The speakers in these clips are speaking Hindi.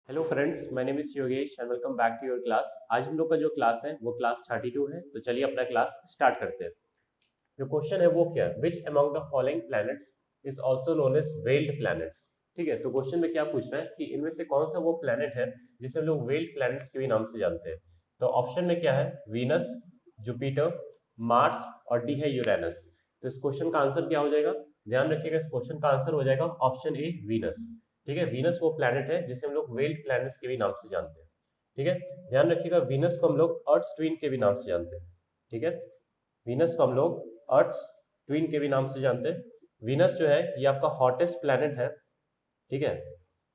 Hello friends, my name is Yogesh and welcome back to your class. आज हम लोग का जो क्लास है वो क्लास 32 है। तो चलिए अपना क्लास स्टार्ट करते हैं। जो क्वेश्चन है वो क्या है, which among the following planets is also known as veiled planets. ठीक है, तो क्वेश्चन में क्या पूछ रहा है कि इनमें से कौन सा वो प्लैनेट है जिसे हम लोग वेल्ड प्लैनेट्स के भी नाम से जानते हैं। तो ऑप्शन में क्या है, वीनस, जुपिटर, मार्स और डी है यूरेनस। तो इस क्वेश्चन का आंसर क्या हो जाएगा, ध्यान रखिएगा, इस क्वेश्चन का आंसर हो जाएगा ऑप्शन ए, वीनस। ठीक है, वीनस वो प्लैनेट है जिसे हम लोग वेल्ड प्लैनेट्स के भी नाम से जानते हैं। ठीक है, ध्यान रखिएगा, वीनस को हम लोग अर्थ ट्विन के भी नाम से जानते हैं। ठीक है, वीनस को हम लोग अर्थ ट्विन के भी नाम से जानते हैं। वीनस जो है ये आपका हॉटेस्ट प्लैनेट है। ठीक है,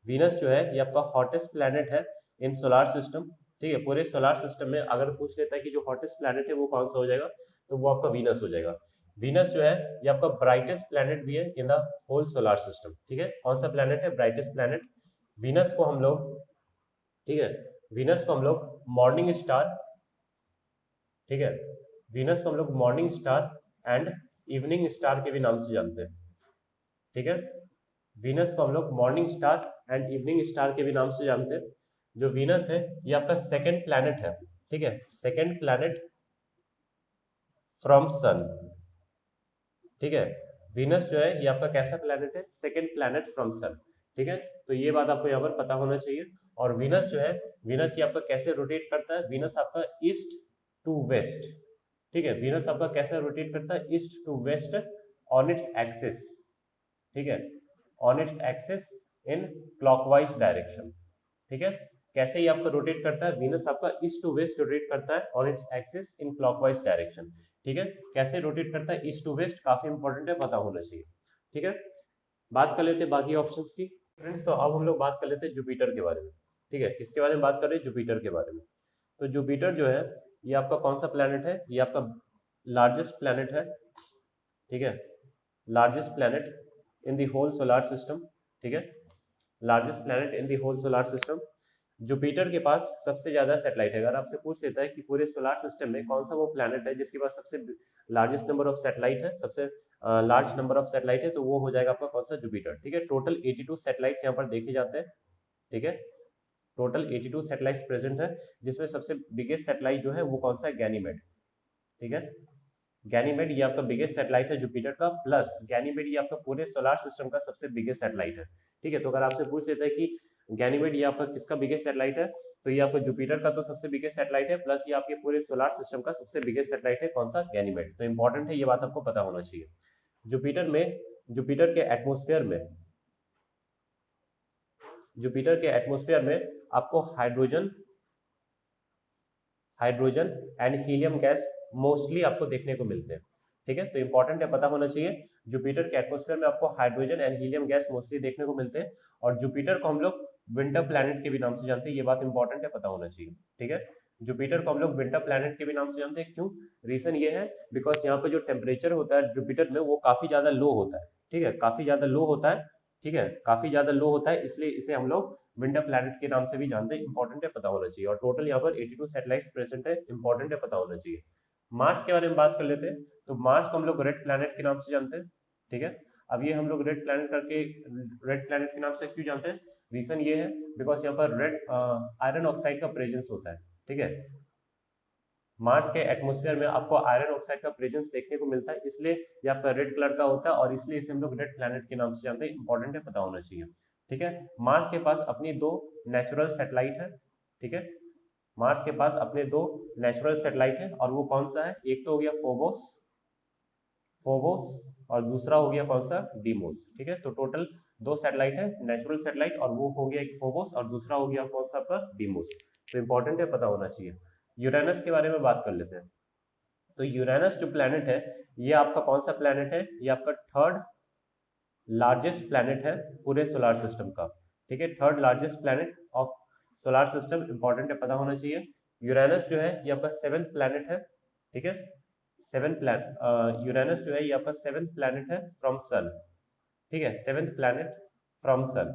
वीनस जो है ये आपका हॉटेस्ट प्लैनेट है इन सोलार सिस्टम। ठीक है, पूरे सोलार सिस्टम में अगर पूछ लेता है कि जो हॉटेस्ट प्लैनेट है वो कौन सा हो जाएगा, तो वो आपका वीनस हो जाएगा। वीनस जो है ये आपका ब्राइटेस्ट प्लैनेट भी है in the whole solar system. ठीक है, कौन सा प्लैनेट है, ब्राइटेस्ट प्लैनेट। वीनस को हम लोग, ठीक है, वीनस को हम लोग मॉर्निंग स्टार, ठीक है, वीनस को हम लोग morning star and evening star के भी नाम से जानते हैं। ठीक है, वीनस को हम लोग morning star and evening star के भी नाम से जानते हैं। जो वीनस है ये आपका सेकंड प्लैनेट है। ठीक है, सेकंड प्लैनेट फ्रॉम सन। ठीक है, वीनस जो है ये आपका कैसा प्लैनेट है, सेकंड प्लैनेट फ्रॉम सन। ठीक है, तो ये बात आपको यहाँ पर पता होना चाहिए। और वीनस जो है, वीनस ये आपका कैसे रोटेट करता है, वीनस आपका ईस्ट टू वेस्ट। ठीक है, वीनस आपका कैसे रोटेट करता है, east to west on its axis. ठीक है, on its axis in clockwise direction. ठीक है, कैसे ये आपका रोटेट करता है, वीनस आपका ईस्ट टू वेस्ट रोटेट करता है on its axis in clockwise direction. ठीक है, कैसे रोटेट करता है ईस्ट टू वेस्ट, काफी इंपॉर्टेंट है, पता होना चाहिए। ठीक है, बात कर लेते हैं बाकी ऑप्शंस की फ्रेंड्स। तो अब हम लोग बात कर लेते हैं जुपिटर के बारे में। ठीक है, किसके बारे में बात कर रहे हैं, जुपिटर के बारे में। तो जुपिटर जो है ये आपका कौन सा प्लैनेट है, ये आपका लार्जेस्ट प्लैनेट है। ठीक है, largest planet in the whole solar system. ठीक है, largest planet in the whole solar system. Jupiter के पास सबसे ज्यादा सैटेलाइट है। अगर आपसे पूछ लेता है कि पूरे सोलार सिस्टम में कौन सा वो प्लैनेट है जिसके पास सबसे लार्जेस्ट नंबर ऑफ सैटेलाइट है, सबसे लार्ज नंबर ऑफ सैटेलाइट है, तो वो हो जाएगा आपका कौन सा, जुपिटर। ठीक है, टोटल 82 सैटेलाइट्स यहाँ पर देखे जाते हैं। ठीक है, टोटल 82 सैटेलाइट्स प्रेजेंट है, जिसमें सबसे बिगेस्ट सैटेलाइट जो है वो कौन सा है, गैनीमेड। ठीक है, गैनीमेड ये आपका बिगेस्ट सैटेलाइट है जुपिटर का, प्लस गैनीमेड ये आपका पूरे सोलार सिस्टम का सबसे बिगेस्ट सैटेलाइट है। ठीक है, तो अगर आपसे पूछ लेता है कि गैनीमेड ये आपका किसका बिगेस्ट सैटेलाइट है, तो ये आपका जुपिटर का तो सबसे बिगेस्ट सैटेलाइट है, प्लस ये आपके पूरे सोलार सिस्टम का सबसे बिगेस्ट सैटेलाइट है, कौन सा, गैनीमेड। तो इंपॉर्टेंट है, ये बात आपको पता होना चाहिए। जुपिटर में, जुपिटर के एटमोस्फेयर में, जुपिटर के एटमोस्फेयर में आपको hydrogen, hydrogen and helium gas mostly आपको देखने को मिलते हैं। ठीक है, तो इंपॉर्टेंट है, पता होना चाहिए। जुपिटर के एटमॉस्फेयर में आपको hydrogen and helium gas mostly देखने को मिलते हैं। और जुपिटर को हम लोग विंटर प्लैनेट के भी नाम से जानते हैं, ये बात इंपॉर्टेंट है, पता होना चाहिए। ठीक है, जुपिटर को हम लोग विंटर प्लैनेट के भी नाम से जानते हैं। क्यों, रीजन ये है बिकॉज यहाँ पे जो टेम्परेचर होता है जुपिटर में वो काफी ज्यादा लो होता है। ठीक है, काफी ज्यादा लो होता है। ठीक है, काफी ज्यादा लो होता है, इसलिए इसे हम लोग विंटर प्लैनेट के नाम से भी जानते हैं। इंपॉर्टेंट है, पता होना चाहिए। और टोटल यहाँ पर 82 सैटेलाइट्स प्रेजेंट है, इंपॉर्टेंट है, पता होना चाहिए। मार्स के बारे में बात कर लेते हैं। तो मार्स को हम लोग रेड प्लैनेट के नाम से जानते हैं। ठीक है, अब ये हम लोग रेड प्लैनेट करके, रेड प्लैनेट के नाम से क्यों जानते हैं, रीजन ये है बिकॉज यहाँ पर रेड आयरन ऑक्साइड का प्रेजेंस होता है। ठीक है, मार्स के एटमॉस्फेयर में आपको आयरन ऑक्साइड का प्रेजेंस देखने को मिलता है, इसलिए ये आपका रेड कलर का होता है, और इसलिए इसे हम लोग रेड प्लैनेट के नाम से जानते हैं। इंपॉर्टेंट है, पता होना चाहिए। ठीक है, मार्स के पास अपनी दो नेचुरल सैटेलाइट है। ठीक है, मार्स के पास अपने दो नेचुरल सैटेलाइट है, और वो कौन सा है, एक तो हो गया फोबोस, फोबोस, और दूसरा हो गया कौन सा, डीमोस। ठीक है, तो टोटल दो सैटेलाइट है, नेचुरल सैटेलाइट, और वो हो गया एक फोबोस और दूसरा हो गया कौन सा आपका, डीमोस। तो इंपॉर्टेंट है, पता होना चाहिए। यूरेनस के बारे में बात कर लेते हैं। तो यूरेनस जो प्लैनेट है ये आपका कौन सा प्लैनेट है, ये आपका थर्ड लार्जेस्ट प्लैनेट है पूरे सोलार सिस्टम का। ठीक है, third largest planet of solar system, important है, पता होना चाहिए। यूरेनस जो है ये आपका सेवेंथ प्लैनेट है। ठीक है, सेवन प्लैन यूरेनस जो है ये आपका सेवेंथ प्लैनेट है फ्रॉम सन। ठीक है, सेवेंथ प्लैनेट फ्रॉम सन।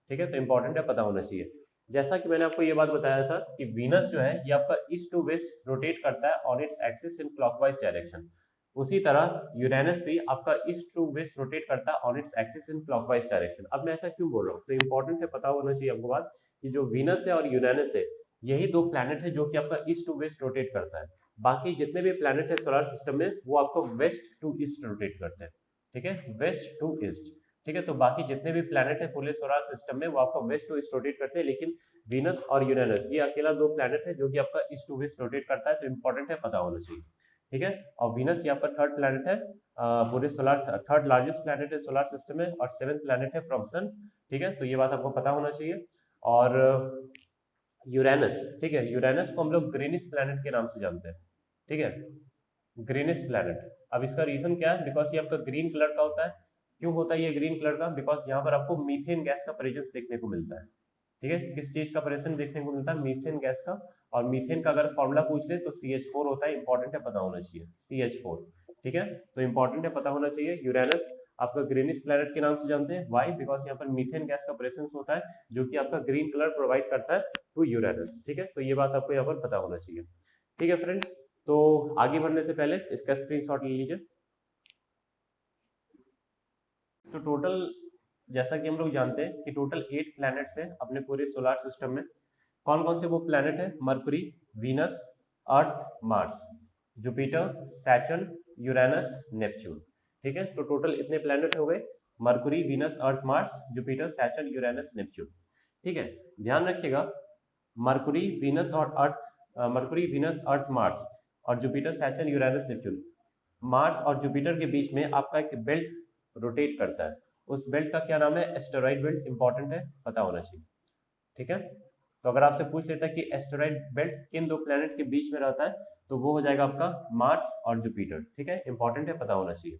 ठीक है, तो इंपॉर्टेंट है, पता होना चाहिए। जैसा कि मैंने आपको ये बात बताया था कि वीनस जो है ये आपका ईस्ट टू वेस्ट रोटेट करता है on its axis in clockwise direction. उसी तरह यूरेनस भी आपका ईस्ट टू वेस्ट रोटेट करता है on its axis in clockwise direction. अब मैं ऐसा क्यों बोल रहा हूँ, तो इंपॉर्टेंट है, पता होना चाहिए आपको बात कि जो वीनस है और यूरेनस है यही दो प्लैनेट है जो कि आपका ईस्ट टू वेस्ट रोटेट करता है। बाकी जितने भी प्लैनेट है सोलर सिस्टम में वो आपको वेस्ट टू ईस्ट रोटेट करते हैं, ठीक है, वेस्ट टू ईस्ट, ठीक है। तो बाकी जितने भी प्लैनेट है पूरे सोलर सिस्टम में वो आपका वेस्ट टू ईस्ट रोटेट करते हैं, लेकिन वीनस और यूरेनस ये अकेला दो प्लैनेट है जो कि आपका ईस्ट टू वेस्ट रोटेट करता है, तो इंपॉर्टेंट है, पता होना चाहिए, ठीक है। और वीनस यहाँ पर थर्ड प्लैनेट है, पूरे सोलर थर्ड लार्जेस्ट प्लैनेट है सोलर सिस्टम में, और सेवेंथ प्लैनेट है फ्रॉम सन, ठीक है। तो ये बात आपको पता होना चाहिए। और यूरेनस, ठीक है, यूरेनस को हम लोग ग्रीनिश प्लैनेट के नाम से जानते हैं, ठीक है, ग्रीनिश प्लैनेट। अब इसका रीजन क्या है, बिकॉज ये आपका ग्रीन कलर का होता है। क्यों होता है ये ग्रीन कलर का, बिकॉज यहाँ पर आपको मीथेन गैस का प्रेजेंस देखने को मिलता है, ठीक है। किस चीज का प्रेजेंस देखने को मिलता है, मीथेन गैस का। और मीथेन का अगर फॉर्मूला पूछ ले तो CH4 होता है, इंपॉर्टेंट है, पता होना चाहिए, CH4, ठीक है। तो इंपॉर्टेंट है, पता होना चाहिए। यूरेनस आपका ग्रीनिश प्लैनेट के नाम से जानते हैं, वाई, बिकॉज यहाँ पर मीथेन गैस का प्रेजेंस होता है जो कि आपका ग्रीन कलर प्रोवाइड करता है टू यूरेनस, ठीक है। तो ये बात आपको यहाँ पर पता होना चाहिए, ठीक है फ्रेंड्स। तो आगे बढ़ने से पहले इसका स्क्रीनशॉट ले लीजिए। तो टोटल जैसा कि हम लोग जानते हैं कि टोटल 8 प्लैनेट्स हैं अपने पूरे सोलर सिस्टम में। कौन कौन से वो प्लैनेट है, Mercury, Venus, Earth, Mars, Jupiter, Saturn, Uranus, Neptune, ठीक है। तो टोटल इतने प्लैनेट हो गए, Mercury, Venus, Earth, Mars, Jupiter, Saturn, Uranus, Neptune, ठीक है। ध्यान रखिएगा, मरकुरी, वीनस और Earth, Mercury, Venus, Earth, Mars और Jupiter, Saturn, Uranus, Neptune, Mars और जुपिटर के बीच में आपका एक बेल्ट रोटेट करता है। उस बेल्ट का क्या नाम है, एस्टेरॉइड बेल्ट, इंपॉर्टेंट है, पता होना चाहिए, ठीक है। तो अगर आपसे पूछ लेता है कि एस्टेरॉइड बेल्ट किन दो प्लैनेट के बीच में रहता है, तो वो हो जाएगा आपका मार्स और जुपिटर, ठीक है, इंपॉर्टेंट है, पता होना चाहिए।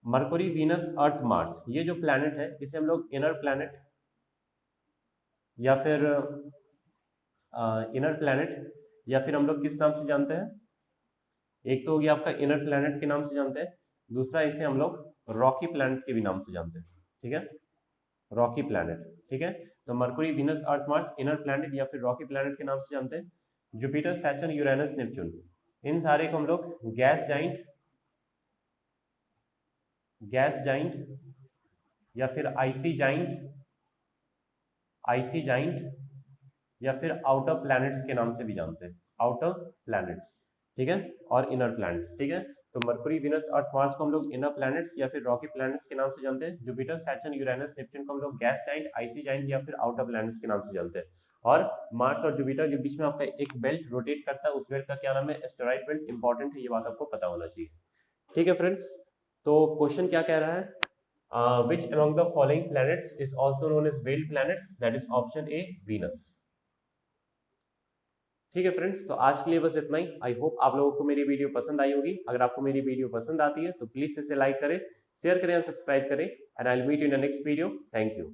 मरकुरी, वीनस, अर्थ, मार्स, ये जो प्लैनेट है इसे हम लोग इनर प्लैनेट या फिर इनर प्लैनेट या फिर हम लोग किस नाम से जानते हैं, एक तो हो गया आपका इनर प्लैनेट के नाम से जानते हैं, दूसरा इसे हम लोग रॉकी प्लैनेट के भी नाम से जानते हैं, ठीक है, रॉकी प्लैनेट, ठीक है। तो Mercury, Venus, Earth, Mars inner planet या फिर रॉकी प्लैनेट के नाम से जानते हैं। जुपिटर, सैटर्न, यूरेनस, नेपच्यून, इन सारे को हम लोग गैस जाइंट या फिर आईसी जाइंट या फिर आउटर प्लैनेट्स के नाम से भी जानते हैं, आउटर प्लैनेट्स, ठीक है, और इनर प्लैनेट्स, ठीक है। तो मरकुरी, वीनस, अर्थ, मार्स को हम लोग इनर प्लैनेट्स या फिर रॉकी प्लैनेट्स के नाम से जानते हैं। जुपिटर, सैटर्न, यूरेनस, नेपच्यून को हम लोग गैस जाइंट, आईसी जाइंट या फिर आउटर प्लैनेट्स के नाम से जानते हैं। और मार्स और जुपिटर के बीच में आपका एक बेल्ट रोटेट करता है, उस बेल्ट का क्या नाम है, एस्टेरॉइड बेल्ट, इंपॉर्टेंट है, ये बात आपको पता होना चाहिए, ठीक है फ्रेंड्स। तो क्वेश्चन क्या कह रहा है, which among the following planets is also known as veiled planets, that is option A, Venus, ठीक है फ्रेंड्स। तो आज के लिए बस इतना ही। आई होप आप लोगों को मेरी वीडियो पसंद आई होगी। अगर आपको मेरी वीडियो पसंद आती है तो प्लीज इसे लाइक करें, शेयर करें और सब्सक्राइब करें, and I will meet you in the next video. Thank you.